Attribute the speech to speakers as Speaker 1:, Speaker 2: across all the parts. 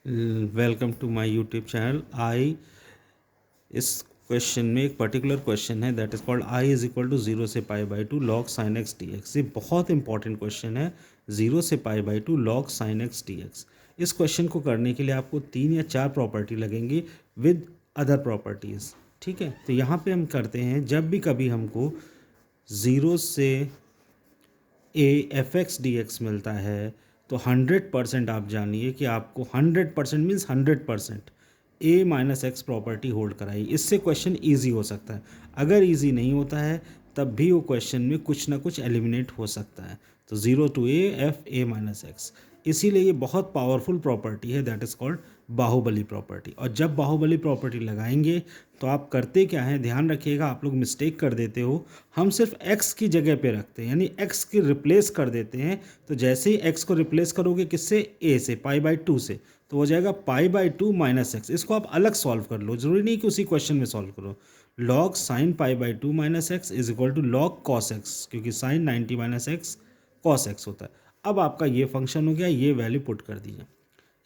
Speaker 1: Welcome to my YouTube channel. I इस question में एक पर्टिकुलर क्वेश्चन है that is called I is equal to 0 से pi by two log sine x d x. ये बहुत important question है, 0 से pi by two log sine x d x. इस क्वेश्चन को करने के लिए आपको 3 या 4 प्रॉपर्टी लगेंगी विद अदर प्रॉपर्टीज़। ठीक है, तो यहाँ पे हम करते हैं, जब भी कभी हमको 0 से A F x d x मिलता है तो 100% आप जानिए कि आपको 100% मीन्स 100% ए माइनस एक्स प्रॉपर्टी होल्ड कराई। इससे क्वेश्चन इजी हो सकता है। अगर इजी नहीं होता है तब भी वो क्वेश्चन में कुछ ना कुछ एलिमिनेट हो सकता है। तो 0 to a f a minus x, इसीलिए ये बहुत पावरफुल प्रॉपर्टी है, that is called Baahubali property. और जब बाहुबली प्रॉपर्टी लगाएंगे तो आप करते क्या है, ध्यान रखिएगा, आप लोग मिस्टेक कर देते हो। हम सिर्फ x की जगह पे रखते हैं, यानी x की रिप्लेस कर देते हैं। तो जैसे ही x को रिप्लेस करोगे किससे, a से, पाई बाई टू से, तो हो जाएगा पाई बाई टू माइनस एक्स। इसको आप अलग सॉल्व कर लो, जरूरी नहीं कि उसी क्वेश्चन में सॉल्व करो। Log sine pi by two minus x is equal to log cos x, क्योंकि sine 90 minus x cos x होता है। अब आपका ये फंक्शन हो गया, ये वैल्यू पुट कर दीजिए।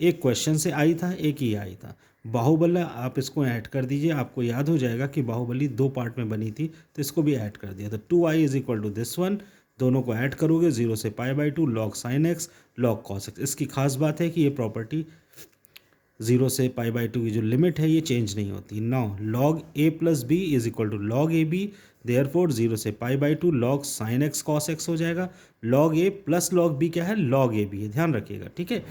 Speaker 1: एक क्वेश्चन से आई था, एक ही आई था। बाहुबली आप इसको ऐड कर दीजिए, आपको याद हो जाएगा कि बाहुबली 2 पार्ट में बनी थी, तो इसको भी ऐड कर दिया। तो 2i is equal to this one, दोनों को ऐड करोगे 0 से pi by two log sine x log cos x. इसकी खास बात है कि ये प्रॉपर्टी 0 से पाई बाई टू की जो लिमिट है ये चेंज नहीं होती। Now log a plus b is equal to log a b, therefore 0 से pi by two log sine x cos x हो जाएगा। Log a plus log b क्या है, लॉग ए बी है, ध्यान रखिएगा। ठीक है,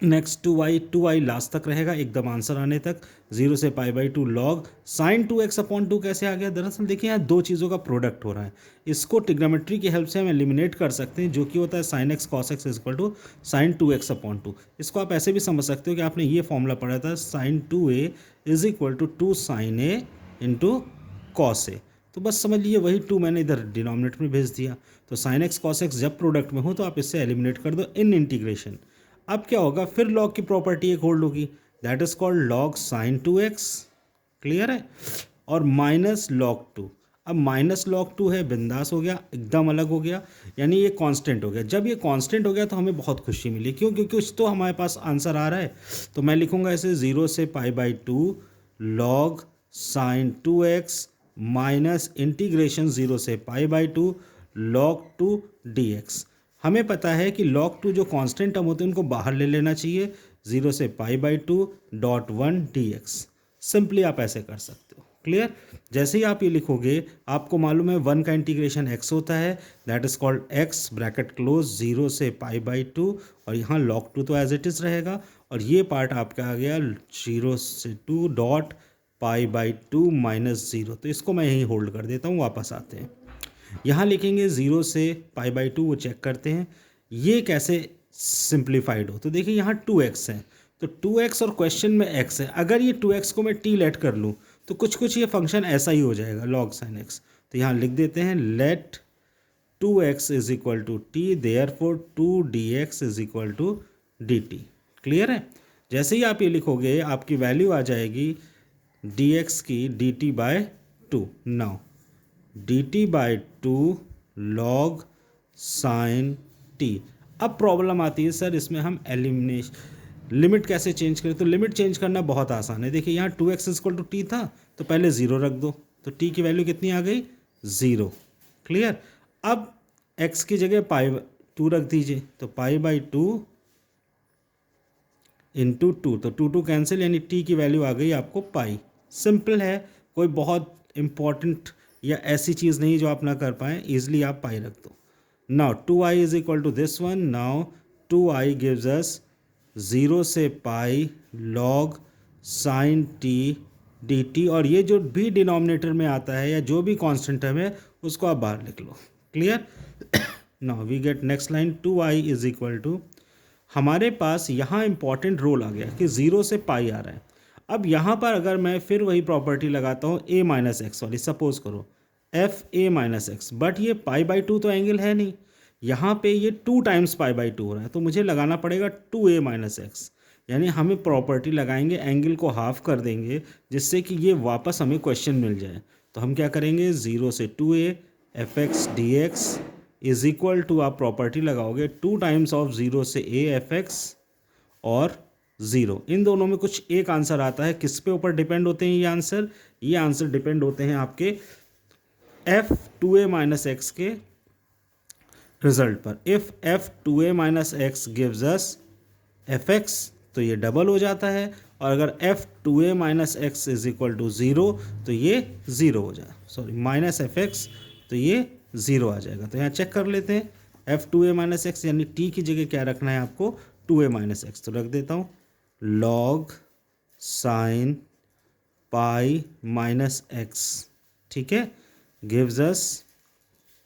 Speaker 1: नेक्स्ट 2i लास्ट तक रहेगा एकदम आंसर आने तक। 0 से pi by two log sign 2x upon 2 कैसे आ गया, दरअसल देखिए यहाँ दो चीज़ों का प्रोडक्ट हो रहा है। इसको ट्रिग्नोमेट्री की हेल्प से हम एलिमिनेट कर सकते हैं, जो कि होता है sine x cos x is equal to sine 2x upon 2। इसको आप ऐसे भी समझ सकते हो कि आपने ये फॉर्मूला पढ़ा था, sine 2a is equal to 2 sine A into cos A. तो बस समझ लीजिए वही 2 मैंने इधर डिनोमिनेटर में भेज दिया। तो साइन एक्स कॉस एक्स जब प्रोडक्ट में हो तो आप इससे एलिमिनेट कर दो इन इंटीग्रेशन। अब क्या होगा, फिर लॉग की प्रॉपर्टी एक होल्ड होगी, that is called log sign 2x। Clear है, और माइनस लॉग 2। अब माइनस लॉग 2 है, बिंदास हो गया, एकदम अलग हो गया, यानी ये कांस्टेंट हो गया। जब ये कांस्टेंट हो गया तो हमें बहुत खुशी मिली, क्यों, क्योंकि कुछ तो हमारे पास आंसर आ रहा है। तो मैं लिखूंगा इसे 0 से pi by two log sign 2x minus integration 0 से pi by two log 2 dx। हमें पता है कि log 2 जो कांस्टेंट टर्म होते हैं उनको बाहर ले लेना चाहिए, 0 से pi by to dot 1 dx। Simply आप ऐसे कर सकते हो। क्लियर, जैसे ही आप ये लिखोगे आपको मालूम है 1 का इंटीग्रेशन x होता है, that is called x bracket close 0 से पाई बाई टू, और यहाँ log 2 तो एज इट इज़ रहेगा, और ये पार्ट आपका आ गया 0 से 2 dot pi by two minus 0। तो इसको मैं यहीं होल्ड कर देता हूँ, वापस आते हैं। यहाँ लिखेंगे 0 से पाई बाई टू, वो चेक करते हैं ये कैसे सिंप्लीफाइड हो। तो देखिए यहाँ 2x है, तो 2x और क्वेश्चन में x है। अगर ये 2x को मैं t लेट कर लूँ तो कुछ कुछ ये फंक्शन ऐसा ही हो जाएगा, लॉग साइन x। तो यहाँ लिख देते हैं let 2x is equal to t, therefore 2dx is equal to dt। Clear है, जैसे ही आप ये लिखोगे आपकी वैल्यू आ जाएगी dx की dt by 2। Now dt by two log sine t. अब प्रॉब्लम आती है सर इसमें हम एलिमिनेशन लिमिट कैसे चेंज करें। तो लिमिट चेंज करना बहुत आसान है, देखिए यहाँ 2x इक्वल टू टी था तो पहले 0 रख दो, तो t की वैल्यू कितनी आ गई, 0। क्लियर, अब x की जगह पाई 2 रख दीजिए, तो पाई बाई टू इंटू 2, तो 2 कैंसिल, यानी t की वैल्यू आ गई आपको पाई। सिंपल है, कोई बहुत इंपॉर्टेंट या ऐसी चीज़ नहीं जो आप ना कर पाएँ, ईजिली आप पाई रख दो। Now 2i is equal to this one, now 2i gives us 0 से pi log sine t d t, और ये जो भी डिनोमिनेटर में आता है या जो भी कांस्टेंट टर्म है उसको आप बाहर लिख लो। Clear, now we get next line 2i is equal to, हमारे पास यहाँ इंपॉर्टेंट रोल आ गया कि 0 से पाई आ रहा है। अब यहाँ पर अगर मैं फिर वही प्रॉपर्टी लगाता हूँ a माइनस एक्स वाली, सपोज करो F a minus x, but ये पाई बाई टू तो एंगल है नहीं, यहाँ पे ये 2 टाइम्स पाई बाई टू हो रहा है, तो मुझे लगाना पड़ेगा 2a माइनस एक्स। यानी हमें प्रॉपर्टी लगाएंगे, एंगल को हाफ कर देंगे जिससे कि ये वापस हमें क्वेश्चन मिल जाए। तो हम क्या करेंगे, 0 से 2a f x d x is equal to, आप प्रॉपर्टी लगाओगे 2 टाइम्स ऑफ 0 से a एफ एक्स और ज़ीरो। इन दोनों में कुछ एक आंसर आता है, किस पे ऊपर डिपेंड होते हैं ये आंसर डिपेंड होते हैं आपके f two a minus x के रिजल्ट पर। If f two a minus x gives us f x तो ये डबल हो जाता है, और अगर f two a minus x is equal to zero तो ये ज़ीरो हो जाए, सॉरी माइनस एफ एक्स तो ये ज़ीरो आ जाएगा। तो यहाँ चेक कर लेते हैं, F two a minus x यानी टी की जगह क्या रखना है आपको, टू ए माइनस एक्स, तो रख देता हूँ log sine pi minus x, ठीक है, gives us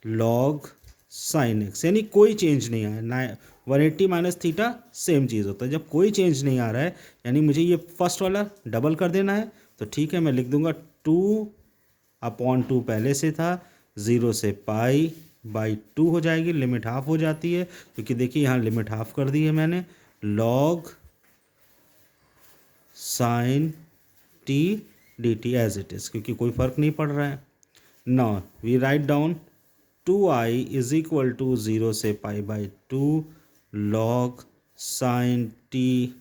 Speaker 1: log sine x, यानी कोई चेंज नहीं आया ना। 180 माइनस थीटा सेम चीज़ होता है, जब कोई चेंज नहीं आ रहा है यानी मुझे ये फर्स्ट वाला डबल कर देना है। तो ठीक है, मैं लिख दूंगा 2/2 पहले से था, 0 से पाई बाई 2 हो जाएगी, लिमिट हाफ हो जाती है, क्योंकि देखिए यहाँ लिमिट हाफ कर दी है मैंने, log sine t d t as it is, क्योंकि कोई फ़र्क नहीं पड़ रहा है। Now we write down 2i is equal to 0 से pi by 2 log sine t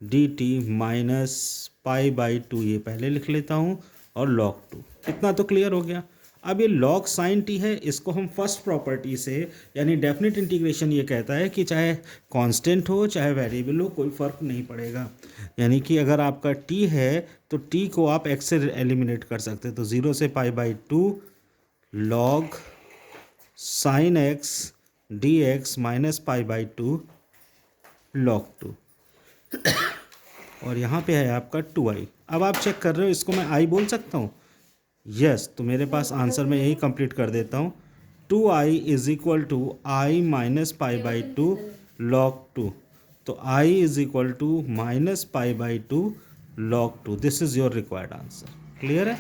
Speaker 1: d t minus pi by 2, ये पहले लिख लेता हूँ, और लॉग 2। इतना तो क्लियर हो गया। अब ये लॉग साइन टी है, इसको हम फर्स्ट प्रॉपर्टी से यानी डेफिनेट इंटीग्रेशन ये कहता है कि चाहे कांस्टेंट हो चाहे वेरिएबल हो कोई फ़र्क नहीं पड़ेगा, यानी कि अगर आपका टी है तो टी को आप एक्स से एलिमिनेट कर सकते हैं। तो 0 से pi by 2 log sine x d x minus pi by 2 log 2, और यहाँ पे है आपका 2i। अब आप चेक कर रहे हो, इसको मैं i बोल सकता हूँ, यस, तो मेरे पास आंसर में यही कंप्लीट कर देता हूँ, 2i is equal to i minus pi by 2 log 2, तो i is equal to minus pi by 2 log 2, this is your required answer. Clear है?